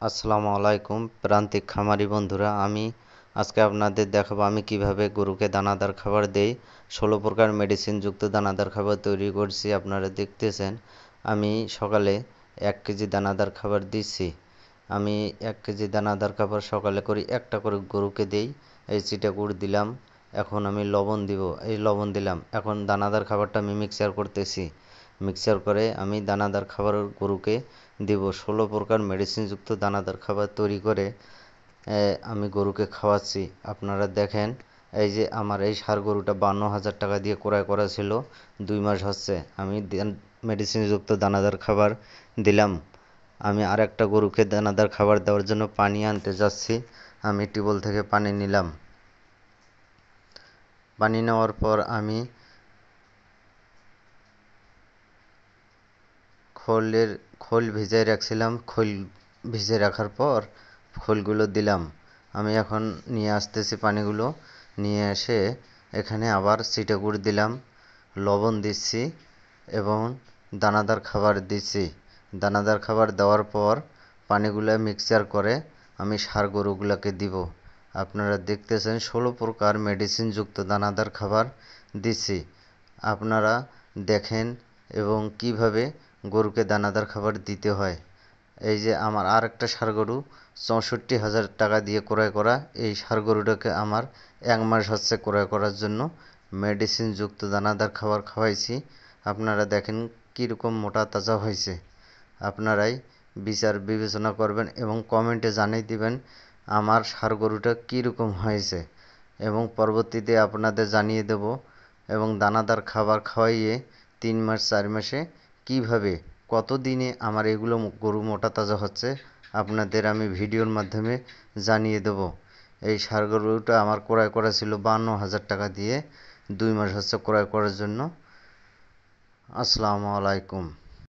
আসসালামু আলাইকুম প্রান্তিক খামারি বন্ধুরা, আমি আজকে আপনাদের দেখাবো আমি কিভাবে গরুকে দানাদার খাবার দেই। 16 প্রকার মেডিসিন যুক্ত দানাদার খাবার তৈরি করছি। আপনারা দেখতেছেন আমি সকালে 1 কেজি দানাদার খাবার দিচ্ছি। আমি 1 কেজি দানাদার খাবার সকালে করি, একটা করে গরুকে দেই। এই চিটাগুড় দিলাম, এখন আমি লবণ দিব, এই লবণ দিলাম। এখন দানাদার খাবারটা আমি মিক্সার করতেছি। মিক্সার করে আমি দানাদার খাবার গরুকে দিব। 16 প্রকার মেডিসিনযুক্ত দানাদার খাবার তৈরি করে আমি গরুকে খাওয়াচ্ছি। আপনারা দেখেন, এই যে আমার এই ষাঁড় গরুটা 52,000 টাকা দিয়ে ক্রয় করা ছিল। 2 মাস হচ্ছে আমি মেডিসিনযুক্ত দানাদার খাবার দিলাম। আমি আর একটা গরুকে দানাদার খাবার দেওয়ার জন্য পানি আনতে যাচ্ছি। আমি টিউবওয়েল থেকে পানি নিলাম। পানি নেওয়ার পর আমি খোল ভিজাই রাখছিলাম। খোল ভিজে রাখার পর খোলগুলো দিলাম। আমি এখন নিয়ে আসতেছি পানিগুলো। নিয়ে এসে এখানে আবার চিটাগুড় দিলাম, লবণ দিচ্ছি এবং দানাদার খাবার দিচ্ছি। দানাদার খাবার দেওয়ার পর পানিগুলো মিক্সচার করে আমি ষাঁড় গরুগুলোকে দিব। আপনারা দেখতেছেন 16 প্রকার মেডিসিনযুক্ত দানাদার খাবার দিচ্ছি। আপনারা দেখেন এবং কিভাবে গরুকে দানাদার খাবার দিতে হয়। এই যে আমার আর একটা ষাঁড় গরু 64,000 টাকা দিয়ে ক্রয় করা। এই ষাঁড় গরুটাকে আমার 1 মাস হচ্ছে ক্রয় করার জন্য মেডিসিনযুক্ত দানাদার খাবার খাওয়াইছি। আপনারা দেখেন কীরকম মোটা তাজা হয়েছে। আপনারাই বিচার বিবেচনা করবেন এবং কমেন্টে জানিয়ে দিবেন আমার ষাঁড় গরুটা কীরকম হয়েছে, এবং পরবর্তীতে আপনাদের জানিয়ে দেব। এবং দানাদার খাবার খাওয়াইয়ে 3 মাস 4 মাসে কিভাবে কত দিনে আমার এগুলো গরু মোটা তাজা হচ্ছে আপনাদের আমি ভিডিওর মাধ্যমে জানিয়ে দেব। এই ষাঁড় গরুটা আমার ক্রয় করা ছিল 52,000 টাকা দিয়ে। 2 মাস হচ্ছে ক্রয় করার জন্য। আসসালামু আলাইকুম।